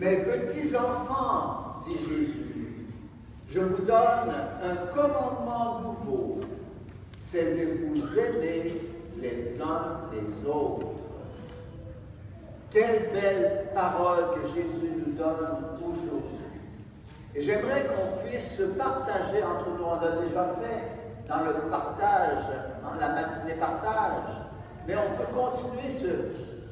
Mes petits enfants, dit Jésus, je vous donne un commandement nouveau, c'est de vous aimer les uns les autres. Quelle belle parole que Jésus nous donne aujourd'hui. Et j'aimerais qu'on puisse se partager entre nous. On l'a déjà fait dans le partage, dans la matinée partage. Mais on peut continuer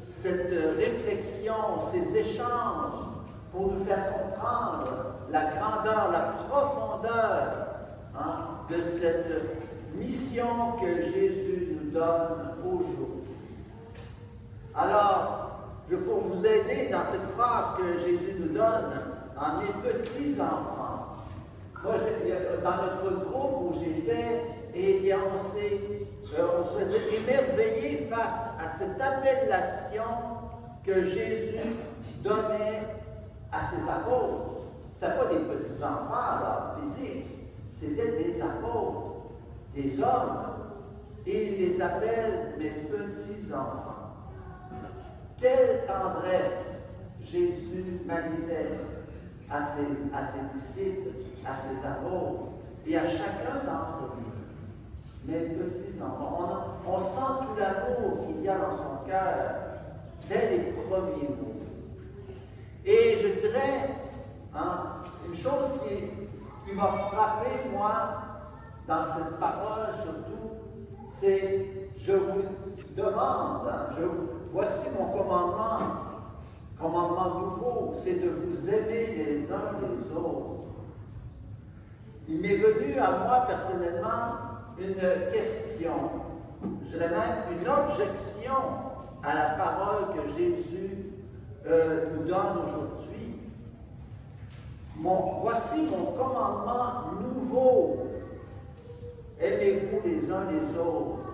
cette réflexion, ces échanges pour nous faire comprendre la grandeur, la profondeur de cette mission que Jésus nous donne aujourd'hui. Alors, pour vous aider dans cette phrase que Jésus nous donne, mes petits enfants, moi, dans notre groupe où j'étais, eh bien, on faisait émerveiller face à cette appellation que Jésus donnait à ses apôtres. Ce n'était pas des petits enfants, là, physiques, c'était des apôtres, des hommes, et il les appelle mes petits enfants. Quelle tendresse Jésus manifeste à ses disciples, à ses apôtres et à chacun d'entre nous. Mes petits enfants, on sent tout l'amour qu'il y a dans son cœur dès les premiers mots. Et je dirais, une chose qui m'a frappé, moi, dans cette parole surtout, c'est je vous demande, voici mon commandement nouveau, c'est de vous aimer les uns les autres. Il m'est venu à moi personnellement une question, je dirais même une objection à la parole que Jésus nous donne aujourd'hui. Voici mon commandement nouveau. Aimez-vous les uns les autres.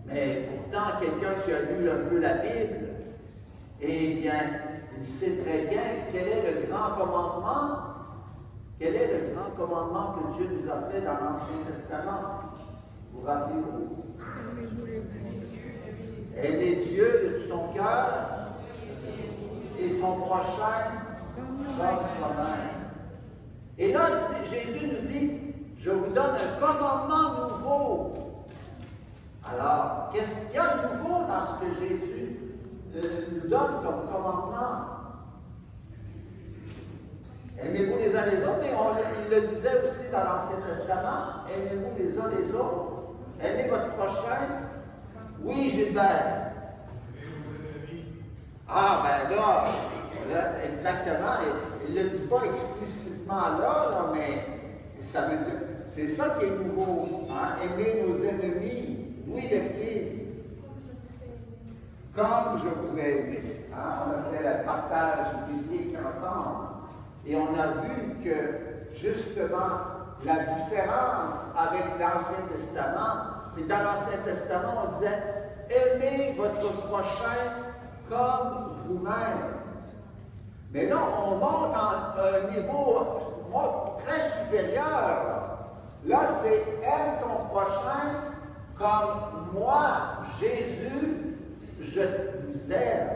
Mais pourtant, quelqu'un qui a lu un peu la Bible, eh bien, il sait très bien quel est le grand commandement. Quel est le grand commandement que Dieu nous a fait dans l'Ancien Testament? Vous rappelez-vous? Aimer Dieu de tout son cœur et son prochain comme soi-même. Et là, Jésus nous dit, je vous donne un commandement nouveau. Alors, qu'est-ce qu'il y a de nouveau dans ce que Jésus nous donne comme commandement? Aimez-vous les uns les autres, mais il le disait aussi dans l'Ancien Testament, aimez-vous les uns les autres, aimez votre prochain. Oui, Gilbert. Ah, ben là exactement, il ne le dit pas explicitement là, mais ça veut dire, c'est ça qui est nouveau, aimer nos ennemis. Oui, les filles, comme je vous ai aimé. On a fait le partage biblique ensemble et on a vu que, justement, la différence avec l'Ancien Testament, c'est dans l'Ancien Testament, on disait « Aimez votre prochain comme vous-même ». Mais là, on monte à un niveau très supérieur. Là, c'est « Aime ton prochain » comme moi, Jésus, je vous aime.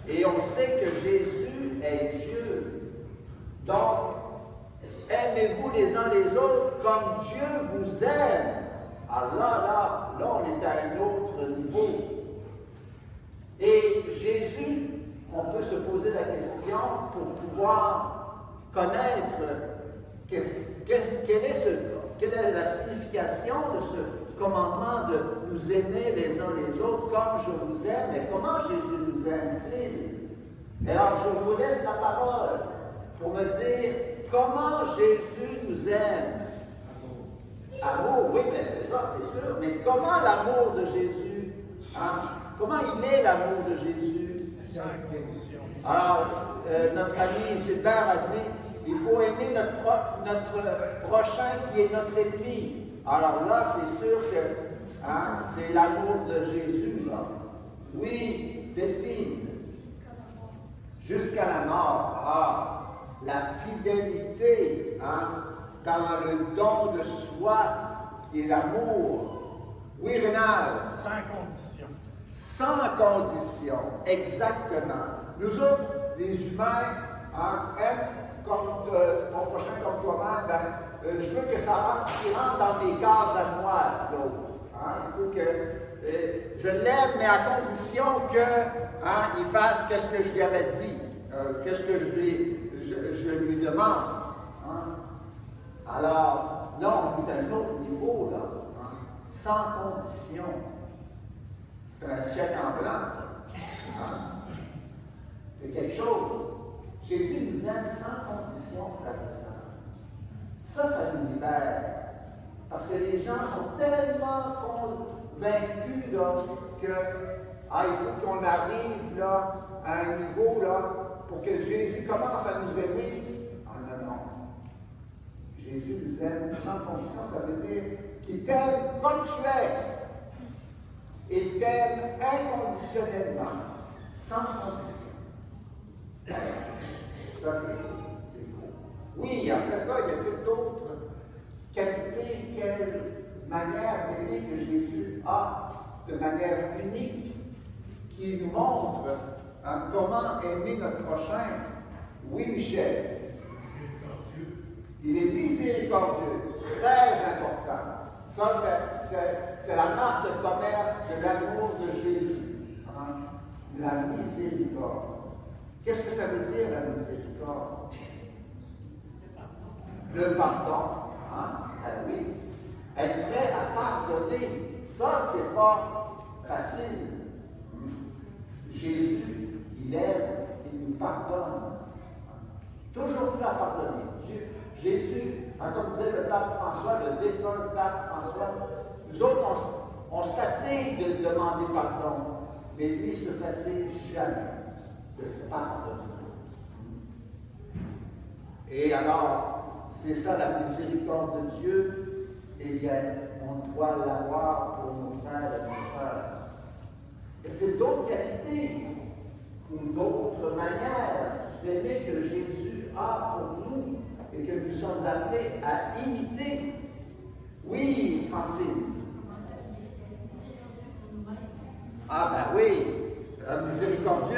Et on sait que Jésus est Dieu. Donc, aimez-vous les uns les autres comme Dieu vous aime. Alors là, on est à un autre niveau. Et Jésus, on peut se poser la question pour pouvoir connaître quelle est la signification de ce commandement de nous aimer les uns les autres comme je vous aime. Mais comment Jésus nous aime-t-il? Alors, je vous laisse la parole pour me dire comment Jésus nous aime. Amour, oui, mais c'est ça, c'est sûr. Mais comment l'amour de Jésus? Comment il est l'amour de Jésus? Alors, notre ami Gilbert a dit, il faut aimer notre prochain qui est notre ennemi. Alors là, c'est sûr que c'est l'amour de Jésus, là. Oui, défine. Jusqu'à la mort. La fidélité dans le don de soi qui est l'amour. Oui, Rénal. Sans condition. Sans condition, exactement. Nous autres, les humains, aiment comme ton prochain comme toi-même, je veux que ça rentre, qu'il rentre dans mes cases à moi, l'autre. Il faut que je l'aime, mais à condition qu'il fasse qu'est-ce que je lui avais dit, qu'est-ce que je lui demande. Alors, là, on est à un autre niveau, là, sans condition. C'est un chèque en blanc, ça. C'est quelque chose. Jésus nous aime sans condition, frères et sœurs. Ça nous libère. Parce que les gens sont tellement convaincus là, que il faut qu'on arrive là, à un niveau là, pour que Jésus commence à nous aimer. Non, non. Jésus nous aime sans condition, ça veut dire qu'il t'aime comme tu es. Il t'aime inconditionnellement, sans condition. Ça, c'est gros. Oui, après ça, il y a d'autres qualités, quelle manière d'aimer que Jésus a de manière unique, qui nous montre comment aimer notre prochain. Oui, Michel. Il est miséricordieux, très important. Ça, c'est la marque de commerce de l'amour de Jésus. La miséricorde. Qu'est-ce que ça veut dire, la miséricorde? Le pardon. Oui. Être prêt à pardonner. Ça, c'est pas facile. Jésus, il aime, il nous pardonne. Toujours prêt à pardonner. Jésus, comme disait le pape François, le défunt pape François, nous autres, on se fatigue de demander pardon, mais lui ne se fatigue jamais de pardonner. Et alors, c'est ça la miséricorde de Dieu, eh bien, on doit l'avoir pour nos frères et nos sœurs. Y a-t-il d'autres qualités ou d'autres manières d'aimer que Jésus a pour nous et que nous sommes appelés à imiter? Oui, Francine. Oui, miséricordieux,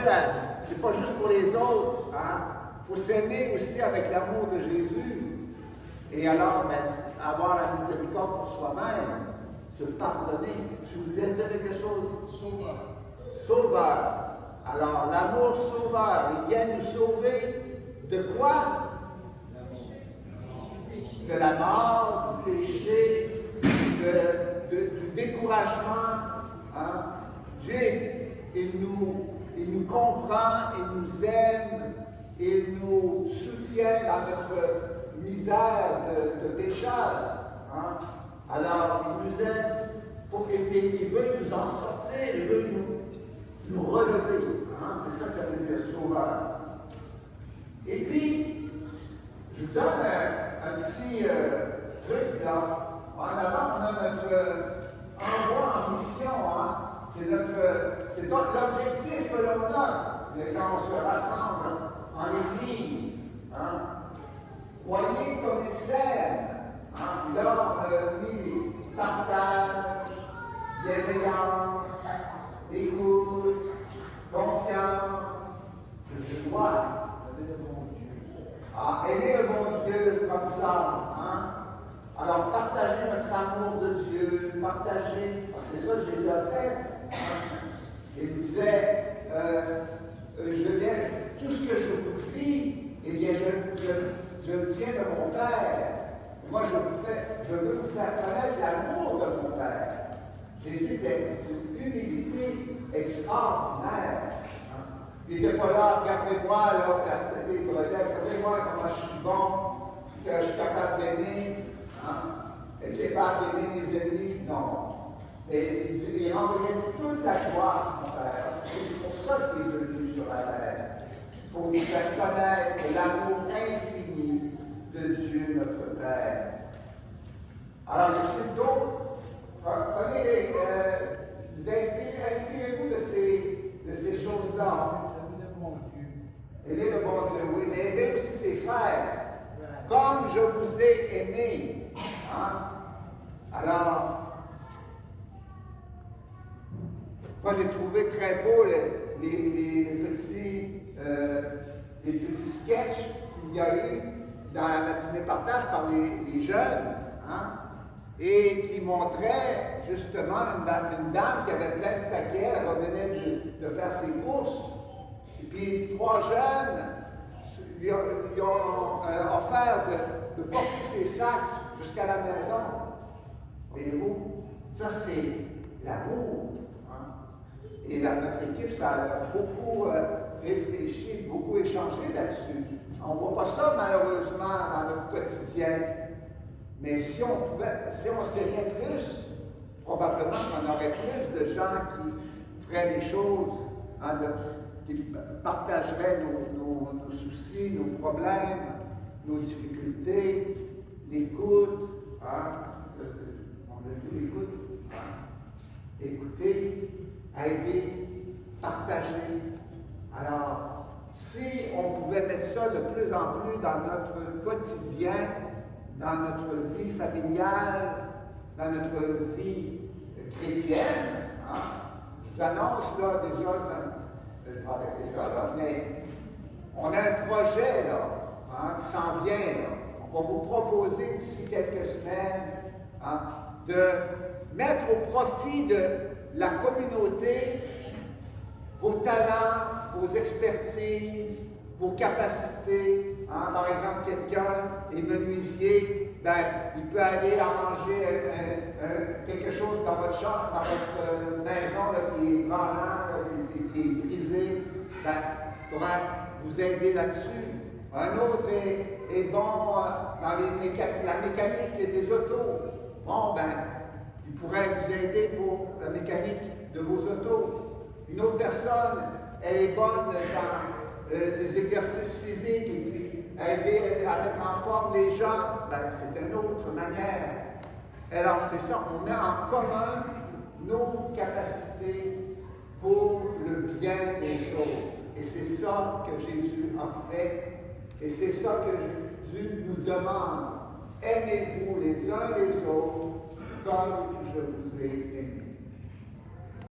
c'est pas juste pour les autres. Il faut s'aimer aussi avec l'amour de Jésus. Et alors, avoir la miséricorde pour soi-même, se pardonner. Tu voulais dire quelque chose? Sauveur. Sauveur. Alors, l'amour sauveur, il vient nous sauver de quoi? De la mort, du péché, du découragement. Dieu, il nous comprend, il nous aime, il nous soutient dans notre misère de pécheurs. Alors, il nous aime il veut nous en sortir, il veut nous relever. C'est ça que ça veut dire sauveur. Et puis, je vous donne un petit truc là. En avant, on a notre envoi en mission. C'est donc l'objectif que l'on a quand on se rassemble en Église. Voyez comme ils s'aiment. Là, on a mis partage, bienveillance, écoute, confiance, joie. Aimer le bon Dieu comme ça. Alors, partager notre amour de Dieu, c'est ça que Jésus a fait. Il disait, je deviens tout ce que je vous dis, eh bien, je le tiens de mon Père. Moi, je veux vous faire connaître l'amour de mon Père. Jésus était d'une humilité extraordinaire. Il n'était pas là, regardez-moi, là, respectez le projet, regardez-moi comment je suis bon, que je suis capable d'aimer, et capable d'aimer mes ennemis. Non. Et il envoyait toute la gloire à son Père. Parce que c'est pour ça qu'il est venu sur la terre. Pour nous faire connaître l'amour infini de Dieu, notre Père. Alors, il y a d'autres. Prenez inspirez-vous de ces choses-là. Aimer le bon Dieu, oui, mais aimer aussi ses frères. Comme je vous ai aimé. Alors, moi j'ai trouvé très beau les petits sketchs qu'il y a eu dans la matinée partage par les jeunes, hein, et qui montraient justement une dame qui avait plein de paquets, elle revenait de faire ses courses, et puis 3 jeunes lui ont offert de porter ses sacs jusqu'à la maison. Voyez-vous, ça c'est l'amour. Hein? Et notre équipe, ça a beaucoup réfléchi, beaucoup échangé là-dessus. On ne voit pas ça malheureusement dans notre quotidien. Mais si on serrait plus, probablement qu'on aurait plus de gens qui feraient des choses, hein, qui partageraient nos soucis, nos problèmes, nos difficultés, l'écoute. Hein, on a vu l'écoute. Hein, écouter, aider, partager. Alors, si on pouvait mettre ça de plus en plus dans notre quotidien, dans notre vie familiale, dans notre vie chrétienne, hein, j'annonce là déjà, je vais arrêter ça là, mais on a un projet là, hein, qui s'en vient là. On va vous proposer d'ici quelques semaines, hein, de mettre au profit de la communauté vos talents, vos expertises, vos capacités. Hein, par exemple, quelqu'un est menuisier, ben, il peut aller arranger quelque chose dans votre chambre, dans votre maison là, qui est branlant, qui est brisé. Ben, il pourra vous aider là-dessus. Un autre est bon dans la mécanique des autos. Bon, ben, il pourrait vous aider pour la mécanique de vos autos. Une autre personne, elle est bonne dans les exercices physiques et puis aider à mettre en forme les gens, ben, c'est une autre manière. Alors, c'est ça, on met en commun nos capacités pour le bien des autres. Et c'est ça que Jésus a fait. Et c'est ça que Jésus nous demande. Aimez-vous les uns les autres comme je vous ai aimé.